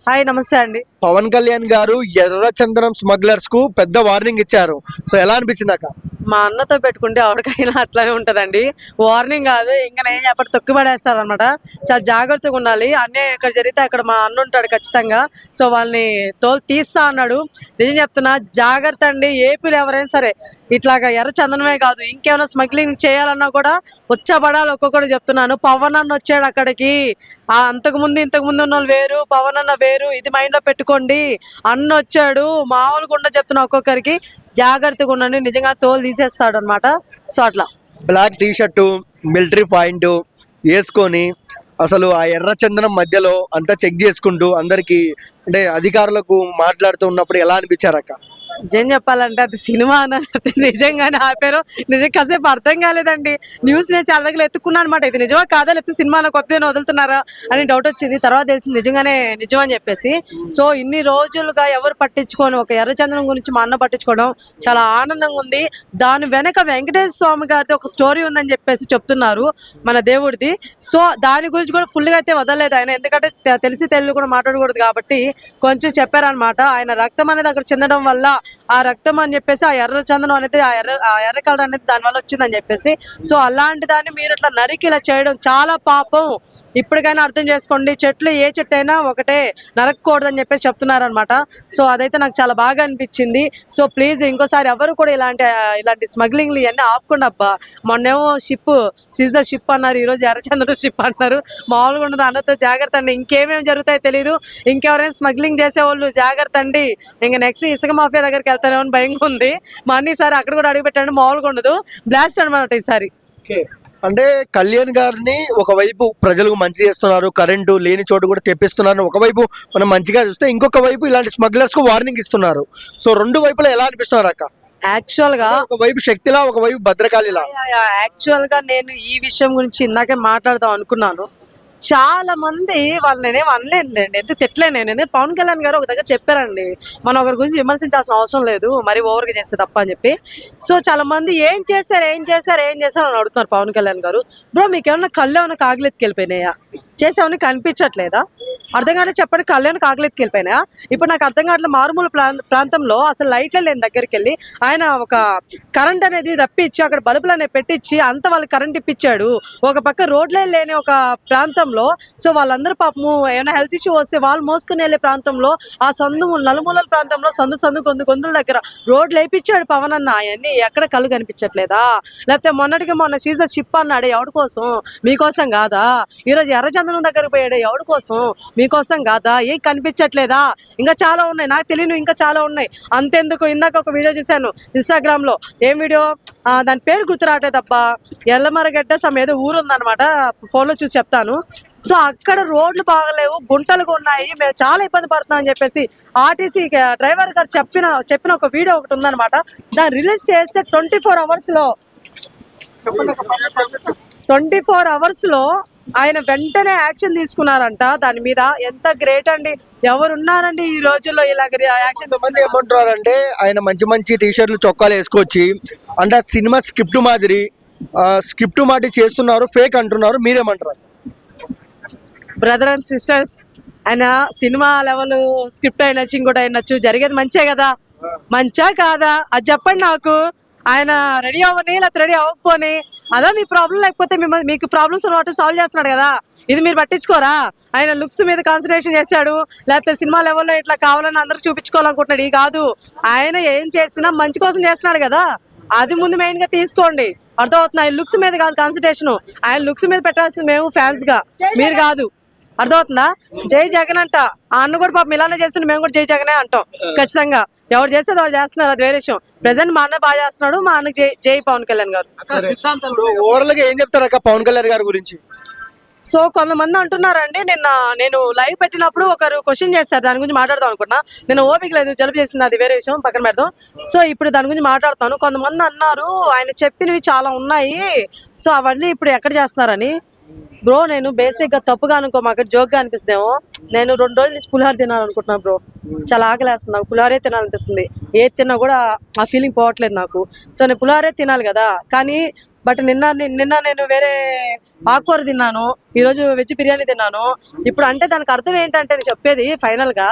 Hi నమస్తే అండి. పవన్ కళ్యాణ్ గారు ఎర్రచందనం స్మగ్లర్స్ కు పెద్ద వార్నింగ్ ఇచ్చారు. సో ఎలా అనిపించింది అక్క? మా అన్నతో పెట్టుకుంటే ఎవరికైనా అట్లానే ఉంటదండి. వార్నింగ్ కాదు, ఇంకా నేను చెప్పటి తొక్కిపడేస్తారు అనమాట. చాలా జాగ్రత్తగా ఉండాలి. అన్నీ ఇక్కడ జరిగితే అక్కడ మా అన్న ఉంటాడు ఖచ్చితంగా. సో వాళ్ళని తోలు తీస్తా అన్నాడు. నిజం చెప్తున్నా, జాగ్రత్త అండి. ఏపీలో ఎవరైనా సరే ఇట్లాగా ఎర్ర చందనమే కాదు, ఇంకేమైనా స్మగ్లింగ్ చేయాలన్నా కూడా వచ్చబడాలి. ఒక్కొక్కటి చెప్తున్నాను. పవన్ అన్న వచ్చాడు అక్కడికి. ఇంతకు ముందు ఉన్న వాళ్ళు వేరు, పవన్ అన్న వేరు. ఇది మైండ్ లో పెట్టుకోండి. అన్న వచ్చాడు, మామూలుగా ఉండ చెప్తున్నా. ఒక్కొక్కరికి జాగ్రత్తగా ఉండండి. నిజంగా తోలు తీసేస్తాడు అనమాట. సో అట్లా black T shirt, military point వేసుకొని అసలు ఆ ఎర్రచందనం మధ్యలో అంతా చెక్ చేసుకుంటూ అందరికి అంటే అధికారులకు మాట్లాడుతూ ఉన్నప్పుడు ఎలా అనిపించారు అక్క? నిజం చెప్పాలంటే అది సినిమా అన్నది నిజంగానే ఆపారు. నిజంగా కాసేపు అర్థం కాలేదండి. న్యూస్ నేను చాలా దగ్గర ఎత్తుకున్నాను అనమాట. ఇది నిజమా కాదా, లేకపోతే సినిమాలో కొత్తగా వదులుతున్నారా అని డౌట్ వచ్చింది. తర్వాత తెలిసింది నిజంగానే నిజం అని చెప్పేసి. సో ఇన్ని రోజులుగా ఎవరు పట్టించుకోని ఒక ఎర్రచందనం గురించి మా అన్న పట్టించుకోవడం చాలా ఆనందంగా ఉంది. దాని వెనక వెంకటేశ్వర స్వామి గారిది ఒక స్టోరీ ఉందని చెప్పేసి చెప్తున్నారు, మన దేవుడిది. సో దాని గురించి కూడా ఫుల్గా అయితే వదలలేదు ఆయన. ఎందుకంటే తెలిసి తెలుగు కూడా మాట్లాడకూడదు కాబట్టి కొంచెం చెప్పారనమాట. ఆయన రక్తం అనేది అక్కడ చెందడం వల్ల ఆ రక్తం అని చెప్పేసి ఆ ఎర్ర చందనం అనేది ఆ ఎర్ర కలర్ అనేది దాని వల్ల వచ్చిందని చెప్పేసి. సో అలాంటి దాన్ని మీరు ఇట్లా నరికి ఇలా చేయడం చాలా పాపం. ఇప్పటికైనా అర్థం చేసుకోండి. చెట్లు ఏ చెట్టు అయినా ఒకటే, నరకకూడదని చెప్పేసి చెప్తున్నారు అనమాట. సో అదైతే నాకు చాలా బాగా అనిపించింది. సో ప్లీజ్ ఇంకోసారి ఎవరు కూడా ఇలాంటి స్మగ్లింగ్లు ఇవన్నీ ఆపుకుండా. అబ్బా మొన్నేమో సీజ్ ద షిప్ అన్నారు, ఈరోజు ఎర్రచంద్రుడు షిప్ అన్నారు. మామూలుగా ఉండదు. అన్నతో జాగ్రత్త అండి. ఇంకేమేమి జరుగుతాయో తెలియదు. ఇంకెవరైనా స్మగ్లింగ్ చేసేవాళ్ళు జాగ్రత్త అండి. ఇంకా నెక్స్ట్ ఇసుక మాఫియా దగ్గరికి వెళ్తారేమో అని భయంగా ఉంది. మా అన్న ఈసారి అక్కడ కూడా అడుగు పెట్టండి. మామూలుగా ఉండదు. బ్లాస్ట్ అనమాట ఈసారి. అంటే కళ్యాణ్ గారిని ఒకవైపు ప్రజలకు మంచి చేస్తున్నారు, కరెంటు లేని చోటు కూడా తెప్పిస్తున్నారు. ఒకవైపు మనం మంచిగా చూస్తే ఇంకొక వైపు ఇలాంటి స్మగ్లర్స్ కు వార్నింగ్ ఇస్తున్నారు. సో రెండు వైపులా ఎలా అనిపిస్తున్నారు అక్క? యాక్చువల్ గా ఒకవైపు శక్తిలా, ఒకవైపు భద్రకాళిలా. యాక్చువల్ గా నేను ఈ విషయం గురించి ఇందాకే మాట్లాడదాం అనుకున్నాను. చాలా మంది వాళ్ళు నేనేం అనలేనులేండి, ఎంత తిట్టలేను నేను. పవన్ కళ్యాణ్ గారు ఒక దగ్గర చెప్పారండి, మనం ఒకరి గురించి విమర్శించాల్సిన అవసరం లేదు, మరి ఓవర్గా చేస్తే తప్ప అని చెప్పి. సో చాలా మంది ఏం చేశారు అని అడుగుతున్నారు పవన్ కళ్యాణ్ గారు. బ్రో మీకు ఏమన్నా కళ్ళు ఏమైనా కాగిలెత్తికెళ్ళిపోయినాయా? చేసేవన్నీ కనిపించట్లేదా? అర్థం కాలేదు చెప్పండి. కళ్యాణ్ కాగిలెత్తికెళ్ళిపోయినాయా? ఇప్పుడు నాకు అర్థం కావట్లేదు. మారుమూల ప్రాంతంలో అసలు లైట్లే లేని దగ్గరికి వెళ్ళి ఆయన ఒక కరెంట్ అనేది రప్పించి అక్కడ బల్బులు అనేవి పెట్టించి అంత వాళ్ళకి కరెంట్ ఇప్పించాడు. ఒక పక్క రోడ్లే లేని ఒక ప్రాంతంలో. సో వాళ్ళందరూ పాపము ఏమైనా హెల్త్ ఇష్యూ వస్తే వాళ్ళు మోసుకుని వెళ్ళే ప్రాంతంలో, ఆ నలుమూలల ప్రాంతంలో సందు గొంతుల దగ్గర రోడ్లు వేయించాడు పవన్ అన్న. అవన్నీ ఎక్కడ కళ్ళు కనిపించట్లేదా? లేకపోతే మొన్న సీజ్ ద షిప్ అన్నాడు, ఎవరి కోసం? మీకోసం కాదా? ఈరోజు ఎర్రచందనం దగ్గరకు పోయాడు, ఎవరి కోసం? మీకోసం కాదా? ఏం కనిపించట్లేదా? ఇంకా చాలా ఉన్నాయి, నాకు తెలియను, ఇంకా చాలా ఉన్నాయి. అంతెందుకు, ఇందాక ఒక వీడియో చూశాను ఇన్స్టాగ్రామ్ లో. ఏం వీడియో, దాని పేరు గుర్తు రావట్లేదబ్బా. ఎల్లమరగడ్డ ఏదో ఊరు ఉందన్నమాట, ఫోన్లో చూసి చెప్తాను. సో అక్కడ రోడ్లు బాగలేవు, గుంటలుగా ఉన్నాయి, మేము చాలా ఇబ్బంది పడుతున్నాం అని చెప్పేసి ఆర్టీసీ డ్రైవర్ గారు చెప్పిన ఒక వీడియో ఒకటి ఉందన్నమాట. దాన్ని రిలీజ్ చేస్తే 24 అవర్స్ లో ఆయన వెంటనే యాక్షన్ తీసుకున్నారంట దాని మీద. ఎంత గ్రేట్ అండి. ఎవరున్నారండి ఈ రోజుల్లో ఇలాగ యాక్షన్? మంది ఏమంటున్నారంటే ఆయన మంచి మంచి టీషర్ట్లు, చొక్కాలు వేసుకొచ్చి అంటే సినిమా స్క్రిప్ట్ మాదిరి చేస్తున్నారు, ఫేక్ అంటున్నారు. మీరేమంటారు? బ్రదర్ అండ్ సిస్టర్స్, ఆయన సినిమా లెవెల్ స్క్రిప్ట్ అయినచ్చు, ఇంకోటి అయినచ్చు, జరిగేది మంచే కదా. మంచా కాదా అది చెప్పండి నాకు. ఆయన రెడీ అవ్వని లేకపోతే రెడీ అవ్వకపోని అదా మీ ప్రాబ్లం. లేకపోతే మీకు ప్రాబ్లమ్స్ వాటి సాల్వ్ చేస్తున్నాడు కదా, ఇది మీరు పట్టించుకోరా? ఆయన లుక్స్ మీద కాన్సన్ట్రేషన్ చేశాడు, లేకపోతే సినిమా లెవెల్లో ఇట్లా కావాలని అందరికి చూపించుకోవాలనుకుంటున్నాడు. ఇది కాదు, ఆయన ఏం చేసినా మంచి కోసం చేస్తున్నాడు కదా, అది ముందు మెయిన్ గా తీసుకోండి. అర్థమవుతుంది? ఆయన లుక్స్ మీద కాదు కాన్సన్ట్రేషన్, ఆయన లుక్స్ మీద పెట్టాల్సింది మేము ఫ్యాన్స్ గా, మీరు కాదు. అర్థమవుతుందా? జై జగన్ అంట. ఆ అన్న కూడా పాపం ఇలానే చేస్తుండే, మేము కూడా జై జగనే అంటాం ఖచ్చితంగా. ఎవరు చేస్తే వాళ్ళు చేస్తున్నారు, అది వేరే విషయం. ప్రెసెంట్ మా అన్న బాగా చేస్తున్నాడు, మా అన్నకి జై పవన్ కళ్యాణ్ గారు. ఓవరాల్ గా ఏం చెప్తారు అక్క పవన్ కళ్యాణ్ గారి గురించి? సో కొంతమంది అంటున్నారండి, నేను లైవ్ పెట్టినప్పుడు ఒకరు క్వశ్చన్ చేస్తారు, దాని గురించి మాట్లాడదాం అనుకున్నా. నేను ఓపిక లేదు, జలుబు చేసింది, అది వేరే విషయం, పక్కన పెడదాం. సో ఇప్పుడు దాని గురించి మాట్లాడతాను. కొంతమంది అన్నారు ఆయన చెప్పినవి చాలా ఉన్నాయి, సో అవన్నీ ఇప్పుడు ఎక్కడ చేస్తున్నారని. బ్రో నేను బేసిక్ గా తప్పుగా అనుకో మాకు జోక్ గా అనిపిస్తేమో నేను 2 రోజుల నుంచి పులిహోర తినాలనుకుంటున్నాను బ్రో. చాలా ఆకలేస్తుంది నాకు, పులిహోరే తినాలనిపిస్తుంది. ఏది తిన్నా కూడా ఆ ఫీలింగ్ పోవట్లేదు నాకు. సో నేను పులిహోరే తినాలి కదా, కానీ బట్ నిన్న నేను వేరే ఆకుకూర తిన్నాను, ఈరోజు వెజ్ బిర్యానీ తిన్నాను. ఇప్పుడు అంటే దానికి అర్థం ఏంటంటే నేను చెప్పేది ఫైనల్ గా,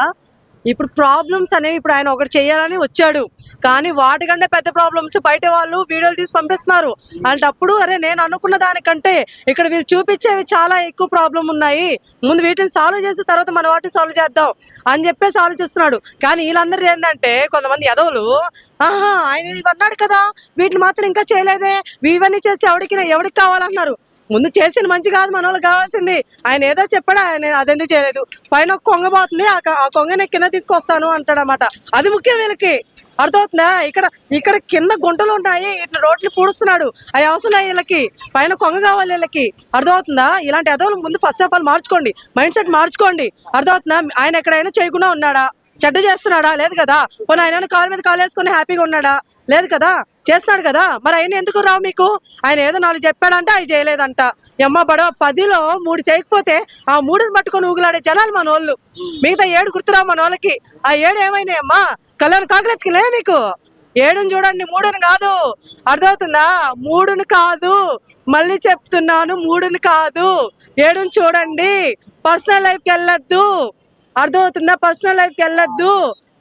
ఇప్పుడు ప్రాబ్లమ్స్ అనేవి ఇప్పుడు ఆయన ఒకటి చేయాలని వచ్చాడు, కానీ వాటికంటే పెద్ద ప్రాబ్లమ్స్ బయట వాళ్ళు వీడియోలు తీసి పంపిస్తున్నారు. అలాంటప్పుడు అరే నేను అనుకున్న దానికంటే ఇక్కడ వీళ్ళు చూపించేవి చాలా ఎక్కువ ప్రాబ్లం ఉన్నాయి, ముందు వీటిని సాల్వ్ చేసి తర్వాత మన వాటిని సాల్వ్ చేద్దాం అని చెప్పేసి ఆలోచిస్తున్నాడు. కానీ వీళ్ళందరూ ఏంటంటే కొంతమంది ఎదవలు, ఆహా ఆయన ఇవన్నాడు కదా వీటిని మాత్రం ఇంకా చేయలేదే, ఇవన్నీ చేసి ఎవరికి కావాలంటున్నారు. ముందు చేసిన మంచి కాదు మన వాళ్ళకి కావాల్సింది. ఆయన ఏదో చెప్పాడు, ఆయన అదెందుకు చేయలేదు. పైన ఒక కొంగ పోతుంది, ఆ కొంగని కింద తీసుకొస్తాను అంటాడు అన్నమాట. అది ముఖ్యం వీళ్ళకి, అర్థమవుతుందా? ఇక్కడ కింద గుంటలు ఉన్నాయి, ఇట్లా రోడ్లు పూడుస్తున్నాడు, అవి అవసరం వీళ్ళకి. పైన కొంగ కావాలి వీళ్ళకి, అర్థమవుతుందా? ఇలాంటి ఎదవలు ముందు ఫస్ట్ ఆఫ్ ఆల్ మార్చుకోండి, మైండ్ సెట్ మార్చుకోండి, అర్థమవుతుందా? ఆయన ఎక్కడైనా చేయకుండా ఉన్నాడా? చెడ్డ చేస్తున్నాడా? లేదు కదా. పోనీ ఆయన కాలు మీద కాలు వేసుకుని హ్యాపీగా ఉన్నాడా? లేదు కదా, చేస్తున్నాడు కదా. మరి ఆయన ఎందుకు రావు మీకు? ఆయన ఏదో 4 చెప్పాడంట, అవి చేయలేదంట. ఎమ్మ బడ 10లో 3 చేయకపోతే ఆ 3ని పట్టుకొని ఊగులాడే జనాలు మన వాళ్ళు. మిగతా 7 గుర్తురావు మన వాళ్ళకి. ఆ 7 ఏమైనాయమ్మా? కళ్యాణ్ కాకరెత్తుకులే మీకు. 7ని చూడండి, 3ని కాదు, అర్థమవుతుందా? 3ని కాదు, మళ్ళీ చెప్తున్నాను, 3ని కాదు, 7ని చూడండి. పర్సనల్ లైఫ్కి వెళ్ళొద్దు, అర్థమవుతుందా? పర్సనల్ లైఫ్కి వెళ్ళొద్దు,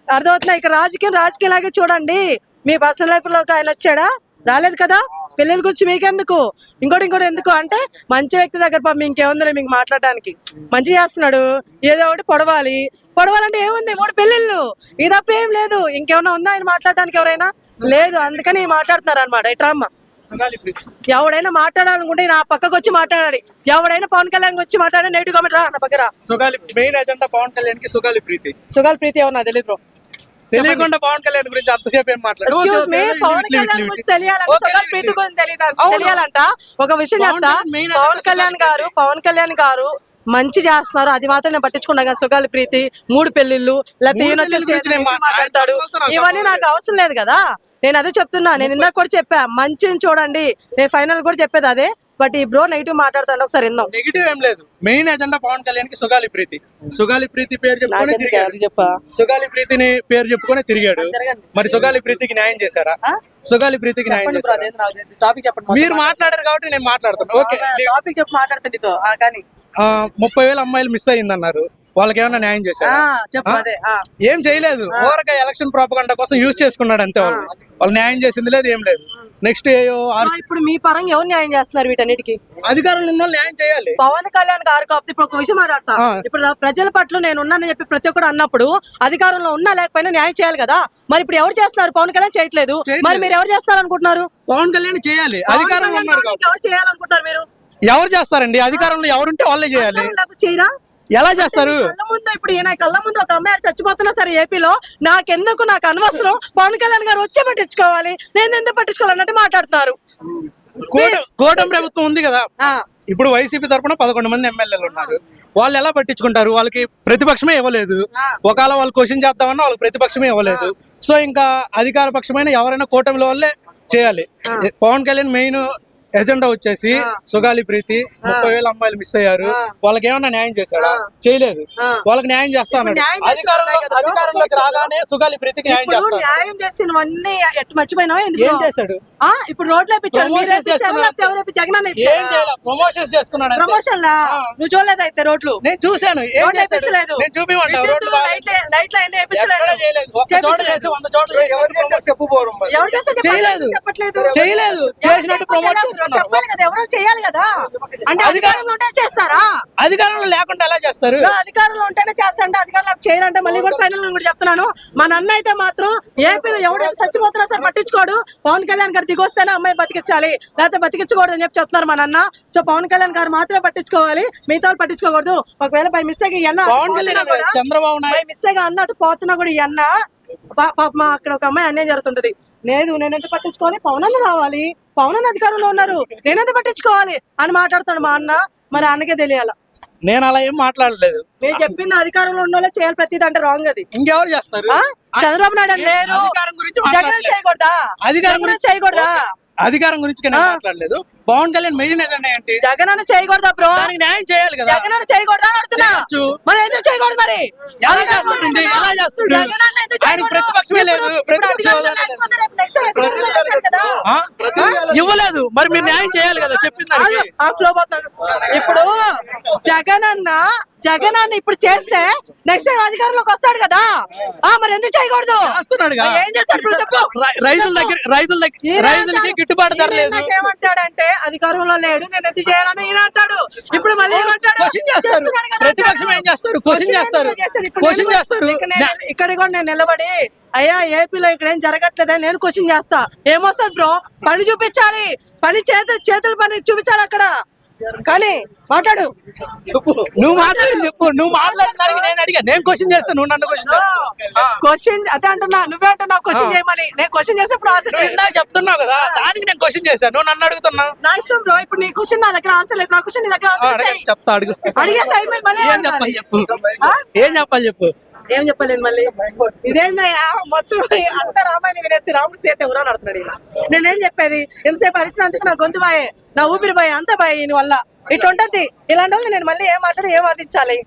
అర్థమవుతుందా? ఇక్కడ రాజకీయం లాగే చూడండి. మీ పర్సనల్ లైఫ్ లోకి ఆయన వచ్చాడా? రాలేదు కదా. పెళ్ళిళ్ళ గురించి మీకెందుకు? ఇంకోటి ఎందుకు అంటే మంచి వ్యక్తి దగ్గర పంపి ఇంకేముంది మీకు మాట్లాడడానికి. మంచి చేస్తున్నాడు, ఏదో ఒకటి పొడవాలంటే ఏముంది? 3 పెళ్ళిళ్ళు, ఇది తప్ప ఏం లేదు. ఇంకేమన్నా ఉందా ఆయన మాట్లాడడానికి? ఎవరైనా లేదు, అందుకని మాట్లాడుతున్నారు అనమాట. ఇట్రమ్మ ఎవడైనా మాట్లాడాలనుకుంటే నా పక్కకు వచ్చి మాట్లాడాలి. ఎవడైనా పవన్ కళ్యాణ్ వచ్చి మాట్లాడే నెగిటివ్ కామెంట్ రా నా పక్కన. మెయిన్ ఎజెండా పవన్ కళ్యాణ్ కి సుగాలి ప్రీతి ఏమన్నా తెలియదు బ్రో. తెలియకుండా పవన్ కళ్యాణ్ గురించి అంతసేపు ఏం పవన్ కళ్యాణ్ గురించి తెలియాలంటే సుగాలి ప్రీతి గురించి తెలియాలంట. ఒక విషయం చెప్తా, పవన్ కళ్యాణ్ గారు మంచి చేస్తున్నారు, అది మాత్రం నేను పట్టించుకున్నా. కానీ సుగాలి ప్రీతి 3 పెళ్లిళ్ళు లేకపోతే ఈయన వచ్చేసి మాట్లాడతాడు, ఇవన్నీ నాకు అవసరం లేదు కదా. నేను అదే చెప్తున్నా, నేను ఇందాక కూడా చెప్పా, మంచిని చూడండి. నేను ఫైనల్ కూడా చెప్పేది అదే. బట్ ఈ బ్రో నెగిటివ్ మాట్లాడతాడు, ఒకసారి విందాం. నెగిటివ్ ఏం లేదు, మెయిన్ ఎజెండా పవన్ కళ్యాణ్ కి సుగాలి ప్రీతి పేరు చెప్పుకొని తిరిగాడు. సుగాలి ప్రీతిని పేరు చెప్పుకొని తిరిగాడు. మరి సుగాలి ప్రీతికి న్యాయం చేశారా? సుగాలి ప్రీతికి న్యాయం చేశారా? మీరు మాట్లాడారు కాబట్టి నేను మాట్లాడతాను. ఓకే, టాపిక్ చెప్పి మాట్లాడుతుంది. కానీ 30,000 అమ్మాయిలు మిస్ అయ్యిందన్నారు, వాళ్ళకి ఏమైనా న్యాయం చేశారా? ఏం చేయలేదు, ఓవరగా ఎలక్షన్ ప్రాపగండా కోసం యూజ్ చేసుకున్నాడు అంతే. వాళ్ళు న్యాయం చేసింది లేదు, ఏం లేదు. నెక్స్ట్ ఇప్పుడు మీ పరంగా ఎవరు న్యాయం చేస్తున్నారు వీటన్నిటికి? అధికారంలో ఉన్న న్యాయం చేయాలి. పవన్ కళ్యాణ్ గారు కాబట్టి ఇప్పుడు ఒక విషయం మాట్లాడతా. ఇప్పుడు ప్రజల పట్ల నేను ఉన్నానని చెప్పి ప్రతి ఒక్కరు అన్నప్పుడు అధికారంలో ఉన్నా లేకపోయినా న్యాయం చేయాలి కదా. మరి ఇప్పుడు ఎవరు చేస్తున్నారు? పవన్ కళ్యాణ్ చేయట్లేదు, మరి మీరు ఎవరు చేస్తారు అనుకుంటున్నారు? పవన్ కళ్యాణ్ చేయాలి, అధికారంలో ఎవరు చేయాలనుకుంటారు మీరు? ఎవరు చేస్తారండి? అధికారంలో ఎవరుంటే వాళ్ళే చేయాలి. చేయరా? ఎలా చేస్తారు? కళ్ళ ముందు ఇప్పుడు ఈయన కళ్ళ ముందు ఒక అమ్మాయి చచ్చిపోతున్నా సరే ఏపీలో, నాకు అనవసరం, పవన్ కళ్యాణ్ గారు వచ్చే పట్టించుకోవాలి, నేను ఎందుకు పట్టించుకోవాలన్నట్టు మాట్లాడుతున్నారు. కూటమి ప్రభుత్వం ఉంది కదా, ఇప్పుడు వైసీపీ తరఫున 11 మంది ఎమ్మెల్యేలు ఉన్నారు. వాళ్ళు ఎలా పట్టించుకుంటారు? వాళ్ళకి ప్రతిపక్షమే ఇవ్వలేదు. ఒకవేళ వాళ్ళు క్వశ్చన్ చేద్దామన్నా వాళ్ళకి ప్రతిపక్షమే ఇవ్వలేదు. సో ఇంకా అధికార పక్షమైన ఎవరైనా కూటమిలో వాళ్ళే చేయాలి. పవన్ కళ్యాణ్ మెయిన్ ఎజెండా వచ్చేసి సుగాలి ప్రీతి, 30,000 అమ్మాయిలు మిస్ అయ్యారు, వాళ్ళకి ఏమన్నా న్యాయం చేశాడా? చేయలేదు. వాళ్ళకి న్యాయం చేస్తాను. అధికారంలోకి రాగానే సుగాలి ప్రీతికి న్యాయం చేస్తాను. న్యాయం చేసినవన్నీ మర్చిపోయినావా? ఏం చేశాడు? ఇప్పుడు రోడ్లు ప్రమోషన్స్ చేసుకున్నాడు. ప్రమోషన్ లా నువ్వు చూడలేదు అయితే? రోడ్లు నేను చూశాను, చేయలేదు. చేసినట్టు ప్రమోట్ చెప్పాలి కదా, ఎవరో చేయాలి కదా. అంటే అధికారంలో ఉంటే చేస్తారా? అధికారంలో లేకుండా ఎలా చేస్తారు? అధికారంలో ఉంటేనే చేస్తారంటే అధికారంలో చేయాలంటే మళ్ళీ కూడా ఫైనల్ కూడా చెప్తున్నాను. మా నాన్న అయితే మాత్రం ఏపీలో ఎవరైతే చచ్చిపోతున్నా సరే పట్టించుకోడు. పవన్ కళ్యాణ్ గారు దిగొస్తేనే అమ్మాయి బతికించాలి, లేకపోతే బతికించకూడదు అని చెప్పి చెప్తున్నారు మా నాన్న. సో పవన్ కళ్యాణ్ గారు మాత్రమే పట్టించుకోవాలి, మిగతా వాళ్ళు పట్టించుకోకూడదు. ఒకవేళ by mistake Chandrababu by mistake అన్నట్టు పోతున్నా కూడా ఈ అన్న అక్కడ ఒక అమ్మాయి అన్యాయం జరుగుతుంటది. లేదు నేను ఎందుకు పట్టించుకోవాలి, పవన్ అన్న రావాలి, పవన్ అన్న అధికారంలో ఉన్నారు, నేనెందుకు పట్టించుకోవాలి అని మాట్లాడుతాడు మా అన్న. మరి అన్నకే తెలియాల. నేను అలా ఏం మాట్లాడలేదు. మీరు చెప్పింది అధికారంలో ఉన్న వాళ్ళే చేయాలి ప్రతిదీ అంటే రాంగ్. అది ఇంకెవరు చేస్తారు? చంద్రబాబు నాయుడు లేరు, జగన్ చేయకూడదా? అధికారం గురించి చేయకూడదా? అధికారం గురించి నేను మాట్లాడలేదు. పవన్ కళ్యాణ్ మెయిన్ ఎజెండా ఏంటి? జగన్ అన్న చేయకూడదా బ్రో? దానికి న్యాయం చేయాలి కదా. జగన్ అన్న చేయకూడదా అని అడుగుతున్నా. చేయొచ్చు. మరి ఎందుకు చేయకూడదు మరి? ఎలా చేస్తాడండి? ఎలా చేస్తాడు? జగన్ అన్న ఎందుకు ఆయన చేయకూడదు? ప్రతిపక్షమే లేదు. ఇప్పుడు ప్రతిపక్ష అధికారంలో లేకపోతే రేపు next అధికారంలో చేస్తారు కదా. ఆ? ఇవ్వలేదు. మరి మీరు న్యాయం చేయాలి కదా చెప్పిన దానికి. ఆ ఫ్లో పోతాను. ఇప్పుడు జగన్ అన్న ఇప్పుడు చేస్తే నెక్స్ట్ టైం అధికారంలోకి వస్తాడు కదా. మరి ఎందుకు చేయకూడదు? చేస్తున్నాడుగా. ఏం చేస్తాడు ఇప్పుడు చెప్పు. రైతులకి గిట్టుబాటు ధర లేదు. ఏమంటాడంటే అధికారంలో లేడు, నేను ఎందుకు చేయాలని ఈయన అంటాడు. ఇప్పుడు మళ్ళీ ఏమంటాడు? క్వశ్చన్ చేస్తారు. చేస్తున్నాడు కదా ప్రతిపక్షం ఏం చేస్తారు? క్వశ్చన్ చేస్తారు. ఇప్పుడు క్వశ్చన్ చేస్తారు. ఇక్కడ కూడా నేను నిలబడి అయ్యా ఏపీలో ఇక్కడ ఏం జరగట్లేదని నేను క్వశ్చన్ చేస్తా. ఏమొస్తుంది బ్రో? పని చూపించాలి. పని చేతుల పని చూపించాలి అక్కడ. కానీ మాట్లాడు. నువ్వు మాట్లాడి చెప్పు. నువ్వు మాట్లాడిన దానికి నేను అడిగా. నేను క్వశ్చన్ చేస్తాను, నువ్వు నన్ను క్వశ్చన్ అదే అంటున్నా. నువ్వే అంటున్నావు క్వశ్చన్ చేయమని. నేను క్వశ్చన్ చేసేప్పుడు ఆన్సర్ ఇందాక చెప్తున్నావు కదా, దానికి నేను క్వశ్చన్ చేశాను, నువ్వు నన్ను అడుగుతున్నావు. నా ఇష్టం బ్రో. ఇప్పుడు నీ క్వశ్చన్ నా దగ్గర ఆన్సర్ లేదు, నా క్వశ్చన్ నీ దగ్గర ఆన్సర్ చేయి. చెప్తా, అడుగు. అడిగేసి అయిపోయి మళ్ళీ ఏం చెప్పాలి చెప్పు. ఏం చెప్పాలి చెప్పు. ఏం చెప్పలేదు మళ్ళీ. ఇదేందయ్యా మొత్తం అంత రామాయణ వినేసి రాముడు సీత ఎవరో నడుతున్నాడు ఇలా. నేనేం చెప్పేది? ఎంతసేపు అరిచినందుకు నా గొంతు బాయే, నా ఊపిరి బాయే, అంత బాయే ఈయన వల్ల. ఇట్లా ఉంటది. ఇలాంటి వాళ్ళు నేను మళ్ళీ ఏం మాట్లాడి ఏం వాదించాలి?